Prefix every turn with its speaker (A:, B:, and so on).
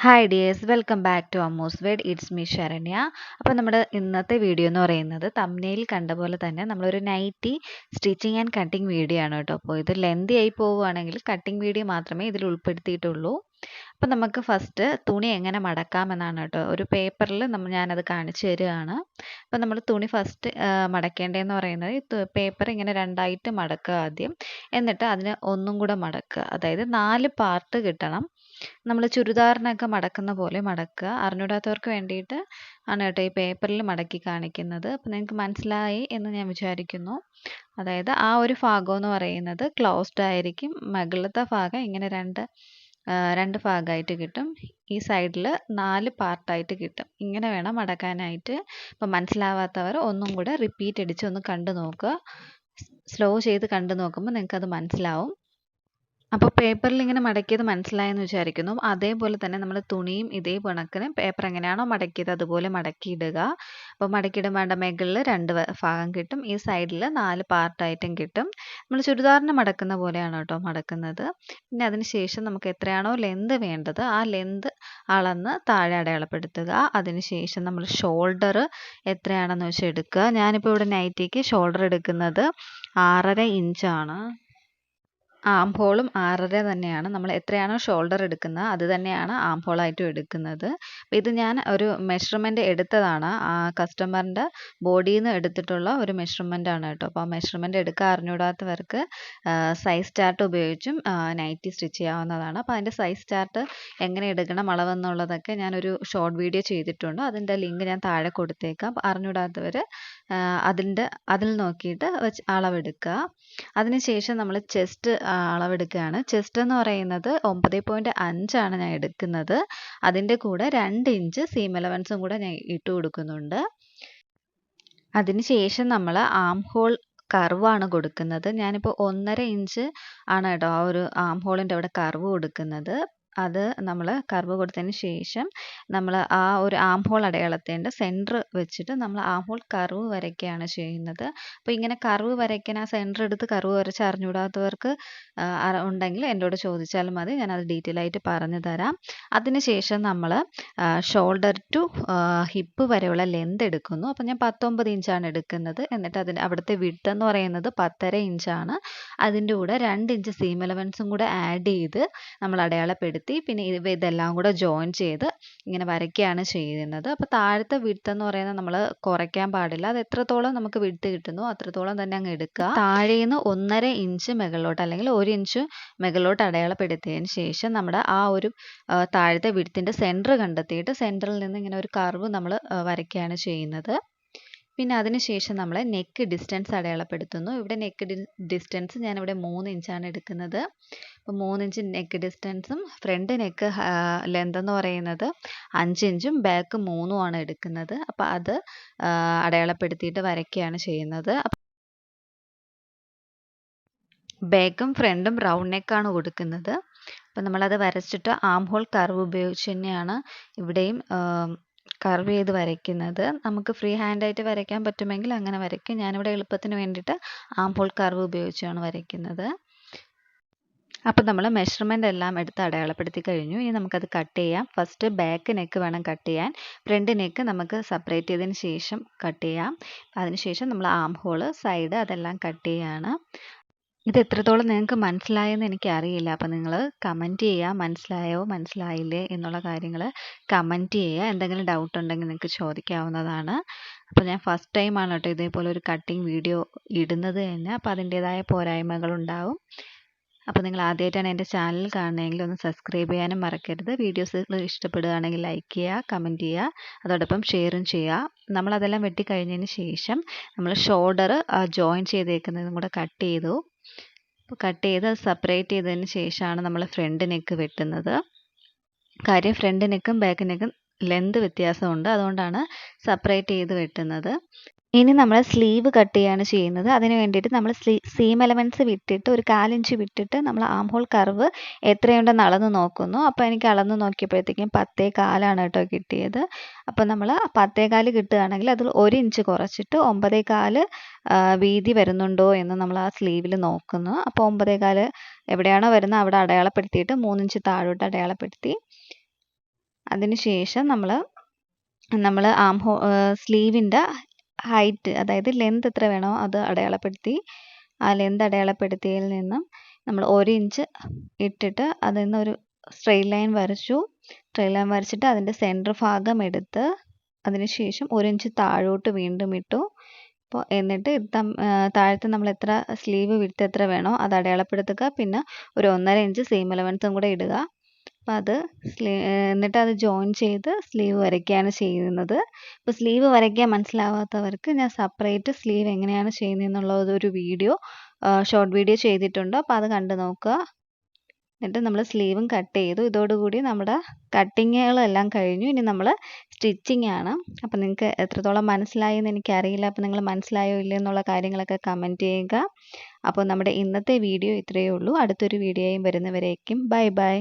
A: Hi dears, welcome back to Ammu's word. It's me Saranya. അപ്പോൾ നമ്മുടെ ഇന്നത്തെ വീഡിയോ എന്ന് പറയുന്നത് തംബ്നെയിൽ കണ്ട പോലെ തന്നെ നമ്മളൊരു nighty stitching and cutting video ആണ് കേട്ടോ. അപ്പോൾ ഇത് ലെന്തി ആയി പോവുകയാണെങ്കിൽ കട്ടിങ് വീഡിയോ മാത്രമേ ഇതിൽ ഉൾപ്പെടുത്തിയിട്ടുള്ളൂ. അപ്പോൾ നമുക്ക് ഫസ്റ്റ് തുണി എങ്ങനെ മടക്കാമെന്നാണ് കേട്ടോ. ഒരു പേപ്പറിൽ ഞാനത് കാണിച്ചു തരികയാണ്. അപ്പോൾ നമ്മൾ തുണി ഫസ്റ്റ് മടക്കേണ്ടതെന്ന് പറയുന്നത് പേപ്പർ ഇങ്ങനെ രണ്ടായിട്ട് മടക്കുക ആദ്യം, എന്നിട്ട് അതിന് ഒന്നും കൂടെ മടക്കുക. അതായത് 4 പാർട്ട് കിട്ടണം. നമ്മൾ ചുരിദാറിനൊക്കെ മടക്കുന്ന പോലെ മടക്കുക. അറിഞ്ഞൂടാത്തവർക്ക് വേണ്ടിയിട്ട് ആണ് കേട്ടോ ഈ പേപ്പറിൽ മടക്കി കാണിക്കുന്നത്. അപ്പോൾ നിങ്ങൾക്ക് മനസ്സിലായി എന്ന് ഞാൻ വിചാരിക്കുന്നു. അതായത് ആ ഒരു ഭാഗം എന്ന് പറയുന്നത് ക്ലോസ്ഡ് ആയിരിക്കും. മുകളിലത്തെ ഭാഗം ഇങ്ങനെ രണ്ട് ഭാഗമായിട്ട് കിട്ടും. ഈ സൈഡിൽ 4 പാർട്ടായിട്ട് കിട്ടും. ഇങ്ങനെ വേണം മടക്കാനായിട്ട്. അപ്പോൾ മനസ്സിലാവാത്തവർ ഒന്നും കൂടെ റിപ്പീറ്റ് അടിച്ച് ഒന്ന് കണ്ടു നോക്കുക. സ്ലോ ചെയ്ത് കണ്ടു നോക്കുമ്പോൾ നിങ്ങൾക്കത് മനസ്സിലാവും. അപ്പോൾ പേപ്പറിൽ ഇങ്ങനെ മടക്കിയത് മനസ്സിലായെന്ന് വിചാരിക്കുന്നു. അതേപോലെ തന്നെ നമ്മൾ തുണിയും ഇതേ കണക്കിന് പേപ്പർ എങ്ങനെയാണോ മടക്കിയത് അതുപോലെ മടക്കിയിടുക. അപ്പോൾ മടക്കിയിടുമ്പോൾ മുകളിൽ 2 ഭാഗം കിട്ടും. ഈ സൈഡിൽ 4 പാർട്ടായിട്ടും കിട്ടും. നമ്മൾ ചുരിദാറിന് മടക്കുന്ന പോലെയാണ് കേട്ടോ മടക്കുന്നത്. പിന്നെ അതിന് ശേഷം നമുക്ക് എത്രയാണോ ലെന്ത് വേണ്ടത് ആ ലെന്ത് അളന്ന് താഴെ അടയാളപ്പെടുത്തുക. അതിന് ശേഷം നമ്മൾ ഷോൾഡർ എത്രയാണെന്ന് വെച്ചാൽ എടുക്കുക. ഞാനിപ്പോൾ ഇവിടെ നൈറ്റിക്ക് ഷോൾഡർ എടുക്കുന്നത് 6.5 ഇഞ്ചാണ്. ആം ഹോളും 6.5 തന്നെയാണ്. നമ്മൾ എത്രയാണോ ഷോൾഡർ എടുക്കുന്നത് അത് തന്നെയാണ് ആം ഹോളായിട്ടും എടുക്കുന്നത്. അപ്പോൾ ഇത് ഞാൻ ഒരു മെഷർമെൻറ്റ് എടുത്തതാണ്. കസ്റ്റമറിൻ്റെ ബോഡിയിൽ നിന്ന് എടുത്തിട്ടുള്ള ഒരു മെഷർമെൻ്റ് ആണ് കേട്ടോ. അപ്പോൾ ആ മെഷർമെൻറ്റ് എടുക്കാൻ അറിഞ്ഞൂടാത്തവർക്ക് സൈസ് ചാർട്ട് ഉപയോഗിച്ചും നൈറ്റി സ്റ്റിച്ച് ചെയ്യാവുന്നതാണ്. അപ്പോൾ അതിൻ്റെ സൈസ് ചാർട്ട് എങ്ങനെ എടുക്കണം അളവെന്നുള്ളതൊക്കെ ഞാനൊരു ഷോർട്ട് വീഡിയോ ചെയ്തിട്ടുണ്ട്. അതിൻ്റെ ലിങ്ക് ഞാൻ താഴെ കൊടുത്തേക്കാം. അറിഞ്ഞൂടാത്തവർ അതിൽ നോക്കിയിട്ട് അളവെടുക്കുക. അതിനുശേഷം നമ്മൾ ചെസ്റ്റ് അളവെടുക്കുകയാണ്. ചെസ്റ്റ് എന്ന് പറയുന്നത് 9.5 ആണ് ഞാൻ എടുക്കുന്നത്. അതിൻ്റെ കൂടെ 2 ഇഞ്ച് സീം അലവൻസും കൂടെ ഞാൻ ഇട്ട് കൊടുക്കുന്നുണ്ട്. അതിനുശേഷം നമ്മൾ ആം ഹോൾ കർവാണ് കൊടുക്കുന്നത്. ഞാനിപ്പോൾ 1.5 ഇഞ്ച് ആണ് കേട്ടോ ആ ഒരു ആം ഹോളിൻ്റെ അവിടെ കർവ് കൊടുക്കുന്നത്. അത് നമ്മൾ കർവ് കൊടുത്തതിന് ശേഷം നമ്മൾ ആ ഒരു ആം ഹോൾ അടയാളത്തിൻ്റെ സെൻറ്റർ വെച്ചിട്ട് നമ്മൾ ആം ഹോൾ കർവ് വരയ്ക്കുകയാണ് ചെയ്യുന്നത്. അപ്പോൾ ഇങ്ങനെ കർവ് വരയ്ക്കാൻ ആ സെൻറ്റർ എടുത്ത് കർവ് വരച്ച് അറിഞ്ഞൂടാത്തവർക്ക് ഉണ്ടെങ്കിൽ എന്നോട് ചോദിച്ചാൽ മതി, ഞാനത് ഡീറ്റെയിൽ ആയിട്ട് പറഞ്ഞു തരാം. അതിനുശേഷം നമ്മൾ ഷോൾഡർ ടു ഹിപ്പ് വരെയുള്ള ലെന്ത് എടുക്കുന്നു. അപ്പോൾ ഞാൻ 19 ഇഞ്ചാണ് എടുക്കുന്നത്. എന്നിട്ട് അവിടുത്തെ വിഡ്ത്ത് എന്ന് പറയുന്നത് 10.5 ഇഞ്ചാണ്. അതിൻ്റെ കൂടെ 2 ഇഞ്ച് സീം അലവൻസും കൂടെ ആഡ് ചെയ്ത് നമ്മൾ അടയാളപ്പെടുത്തി പിന്നെ ഇതെല്ലാം കൂടെ ജോയിൻ ചെയ്ത് ഇങ്ങനെ വരയ്ക്കുകയാണ് ചെയ്യുന്നത്. അപ്പോൾ താഴത്തെ വിഡ്ത്ത് എന്ന് പറയുന്നത് നമ്മൾ കുറയ്ക്കാൻ പാടില്ല. അത് എത്രത്തോളം നമുക്ക് വിഡ്ത്ത് കിട്ടുന്നു അത്രത്തോളം തന്നെ അങ്ങ് എടുക്കുക. താഴേന്ന് 1.5 ഇഞ്ച് മുകളിലോട്ട് അല്ലെങ്കിൽ 1 ഇഞ്ച് മുകളിലോട്ട് അടയാളപ്പെടുത്തിയതിന് ശേഷം നമ്മുടെ ആ ഒരു താഴത്തെ വിഡ്ത്തിൻ്റെ സെൻറ്റർ കണ്ടെത്തിയിട്ട് സെൻറ്ററിൽ നിന്ന് ഇങ്ങനെ ഒരു കർവ് നമ്മൾ വരയ്ക്കുകയാണ് ചെയ്യുന്നത്. പിന്നെ അതിനുശേഷം നമ്മൾ നെക്ക് ഡിസ്റ്റൻസ് അടയാളപ്പെടുത്തുന്നു. ഇവിടെ നെക്ക് ഡിസ്റ്റൻസ് ഞാനിവിടെ 3 ഇഞ്ചാണ് എടുക്കുന്നത്. അപ്പോൾ 3 ഇഞ്ച് നെക്ക് ഡിസ്റ്റൻസും ഫ്രണ്ട് നെക്ക് ലെന്ത് എന്ന് പറയുന്നത് 5 ഇഞ്ചും ബാക്ക് 3 ആണ് എടുക്കുന്നത്. അപ്പോൾ അത് അടയാളപ്പെടുത്തിയിട്ട് വരയ്ക്കുകയാണ് ചെയ്യുന്നത്. ബാക്കും ഫ്രണ്ടും റൗണ്ട് നെക്കാണ് കൊടുക്കുന്നത്. അപ്പോൾ നമ്മളത് വരച്ചിട്ട് ആം ഹോൾ കർവ് ഉപയോഗിച്ച് തന്നെയാണ് ഇവിടെയും കർവ് ചെയ്ത് വരയ്ക്കുന്നത്. നമുക്ക് ഫ്രീ ഹാൻഡായിട്ട് വരയ്ക്കാൻ പറ്റുമെങ്കിൽ അങ്ങനെ വരയ്ക്കും. ഞാനിവിടെ എളുപ്പത്തിന് വേണ്ടിയിട്ട് ആം ഹോൾ കർവ് ഉപയോഗിച്ചാണ് വരയ്ക്കുന്നത്. അപ്പോൾ നമ്മൾ മെഷർമെൻ്റ് എല്ലാം എടുത്ത് അടയാളപ്പെടുത്തി കഴിഞ്ഞു. ഇനി നമുക്കത് കട്ട് ചെയ്യാം. ഫസ്റ്റ് ബാക്ക് നെക്ക് വേണം കട്ട് ചെയ്യാൻ. ഫ്രണ്ട് നെക്ക് നമുക്ക് സെപ്പറേറ്റ് ചെയ്തതിന് ശേഷം കട്ട് ചെയ്യാം. അതിനുശേഷം നമ്മൾ ആം ഹോൾ സൈഡ് അതെല്ലാം കട്ട് ചെയ്യുകയാണ്. ഇത് എത്രത്തോളം നിങ്ങൾക്ക് മനസ്സിലായെന്ന് എനിക്കറിയില്ല. അപ്പോൾ നിങ്ങൾ കമൻറ്റ് ചെയ്യുക, മനസ്സിലായോ മനസ്സിലായില്ലേ എന്നുള്ള കാര്യങ്ങൾ കമൻറ്റ് ചെയ്യുക. എന്തെങ്കിലും ഡൗട്ട് ഉണ്ടെങ്കിൽ നിങ്ങൾക്ക് ചോദിക്കാവുന്നതാണ്. അപ്പോൾ ഞാൻ ഫസ്റ്റ് ടൈമാണ് കേട്ടോ ഇതേപോലെ ഒരു കട്ടിങ് വീഡിയോ ഇടുന്നത് തന്നെ. അപ്പോൾ അതിൻ്റേതായ പോരായ്മകളുണ്ടാവും. അപ്പോൾ നിങ്ങൾ ആദ്യമായിട്ടാണ് എൻ്റെ ചാനൽ കാണുന്നതെങ്കിൽ ഒന്ന് സബ്സ്ക്രൈബ് ചെയ്യാനും മറക്കരുത്. വീഡിയോസ് ഇഷ്ടപ്പെടുകയാണെങ്കിൽ ലൈക്ക് ചെയ്യുക, കമൻറ്റ് ചെയ്യുക, അതോടൊപ്പം ഷെയറും ചെയ്യുക. നമ്മളതെല്ലാം വെട്ടിക്കഴിഞ്ഞതിന് ശേഷം നമ്മൾ ഷോൾഡർ ജോയിൻ ചെയ്തേക്കുന്നതും കൂടെ കട്ട് ചെയ്തു. അപ്പോൾ കട്ട് ചെയ്ത് സെപ്പറേറ്റ് ചെയ്തതിന് ശേഷമാണ് നമ്മൾ ഫ്രണ്ട് നെക്ക് വെട്ടുന്നത്. കാര്യം ഫ്രണ്ട് നെക്കും ബാക്ക് നെക്കും ലെന്ത് വ്യത്യാസമുണ്ട്, അതുകൊണ്ടാണ് സെപ്പറേറ്റ് ചെയ്ത് വെട്ടുന്നത്. ഇനി നമ്മൾ സ്ലീവ് കട്ട് ചെയ്യാണ് ചെയ്യുന്നത്. അതിന് വേണ്ടിയിട്ട് നമ്മൾ സീം എലമെൻറ്റ്സ് വിട്ടിട്ട് ഒരു 1/4 ഇഞ്ച് വിട്ടിട്ട് നമ്മൾ ആം ഹോൾ കർവ് എത്രയുണ്ടെന്ന് അളന്ന് നോക്കുന്നു. അപ്പോൾ എനിക്ക് അളന്ന് നോക്കിയപ്പോഴത്തേക്കും 10.4 കേട്ടോ കിട്ടിയത്. അപ്പോൾ നമ്മൾ 10.4 കിട്ടുകയാണെങ്കിൽ അതിൽ 1 ഇഞ്ച് കുറച്ചിട്ട് 9.4 വീതി വരുന്നുണ്ടോ എന്ന് നമ്മൾ ആ സ്ലീവിൽ നോക്കുന്നു. അപ്പോൾ 9.4 എവിടെയാണോ വരുന്നത് അവിടെ അടയാളപ്പെടുത്തിയിട്ട് 3 ഇഞ്ച് താഴോട്ട് അടയാളപ്പെടുത്തി അതിനുശേഷം നമ്മൾ സ്ലീവിൻ്റെ ഹൈറ്റ്, അതായത് ലെന്ത് എത്ര വേണോ അത് അടയാളപ്പെടുത്തി, ആ ലെന്ത് അടയാളപ്പെടുത്തിയതിൽ നിന്നും നമ്മൾ 1 ഇഞ്ച് ഇട്ടിട്ട് അതിൽ നിന്ന് ഒരു സ്ട്രെയിറ്റ് ലൈൻ വരച്ചു. സ്ട്രെയിറ്റ് ലൈൻ വരച്ചിട്ട് അതിൻ്റെ സെൻറ്റർ ഭാഗം എടുത്ത് അതിനുശേഷം 1 ഇഞ്ച് താഴോട്ട് വീണ്ടും ഇട്ടു. അപ്പോൾ എന്നിട്ട് താഴത്തെ നമ്മൾ എത്ര സ്ലീവ് വിഡ്ത്ത് എത്ര വേണോ അത് അടയാളപ്പെടുത്തുക. പിന്നെ ഒരു 1.5 ഇഞ്ച് സെയിം അലവൻസും കൂടെ ഇടുക. അപ്പോൾ അത് എന്നിട്ട് അത് ജോയിൻ ചെയ്ത് സ്ലീവ് വരയ്ക്കുകയാണ് ചെയ്യുന്നത്. ഇപ്പോൾ സ്ലീവ് വരയ്ക്കാൻ മനസ്സിലാവാത്തവർക്ക് ഞാൻ സെപ്പറേറ്റ് സ്ലീവ് എങ്ങനെയാണ് ചെയ്യുന്നതെന്നുള്ളത് ഒരു വീഡിയോ, ഷോർട്ട് വീഡിയോ ചെയ്തിട്ടുണ്ട്. അപ്പോൾ അത് കണ്ടു നോക്കുക. എന്നിട്ട് നമ്മൾ സ്ലീവും കട്ട് ചെയ്തു. ഇതോടുകൂടി നമ്മുടെ കട്ടിങ്ങുകളെല്ലാം കഴിഞ്ഞു. ഇനി നമ്മൾ സ്റ്റിച്ചിങ് ആണ്. അപ്പോൾ നിങ്ങൾക്ക് എത്രത്തോളം മനസ്സിലായി എന്ന് എനിക്കറിയില്ല. അപ്പോൾ നിങ്ങൾ മനസ്സിലായോ ഇല്ലയോ എന്നുള്ള കാര്യങ്ങളൊക്കെ കമൻറ്റ് ചെയ്യുക. അപ്പോൾ നമ്മുടെ ഇന്നത്തെ വീഡിയോ ഇത്രയേ ഉള്ളൂ. അടുത്തൊരു വീഡിയോയും വരുന്നവരേക്കും ബൈ ബൈ.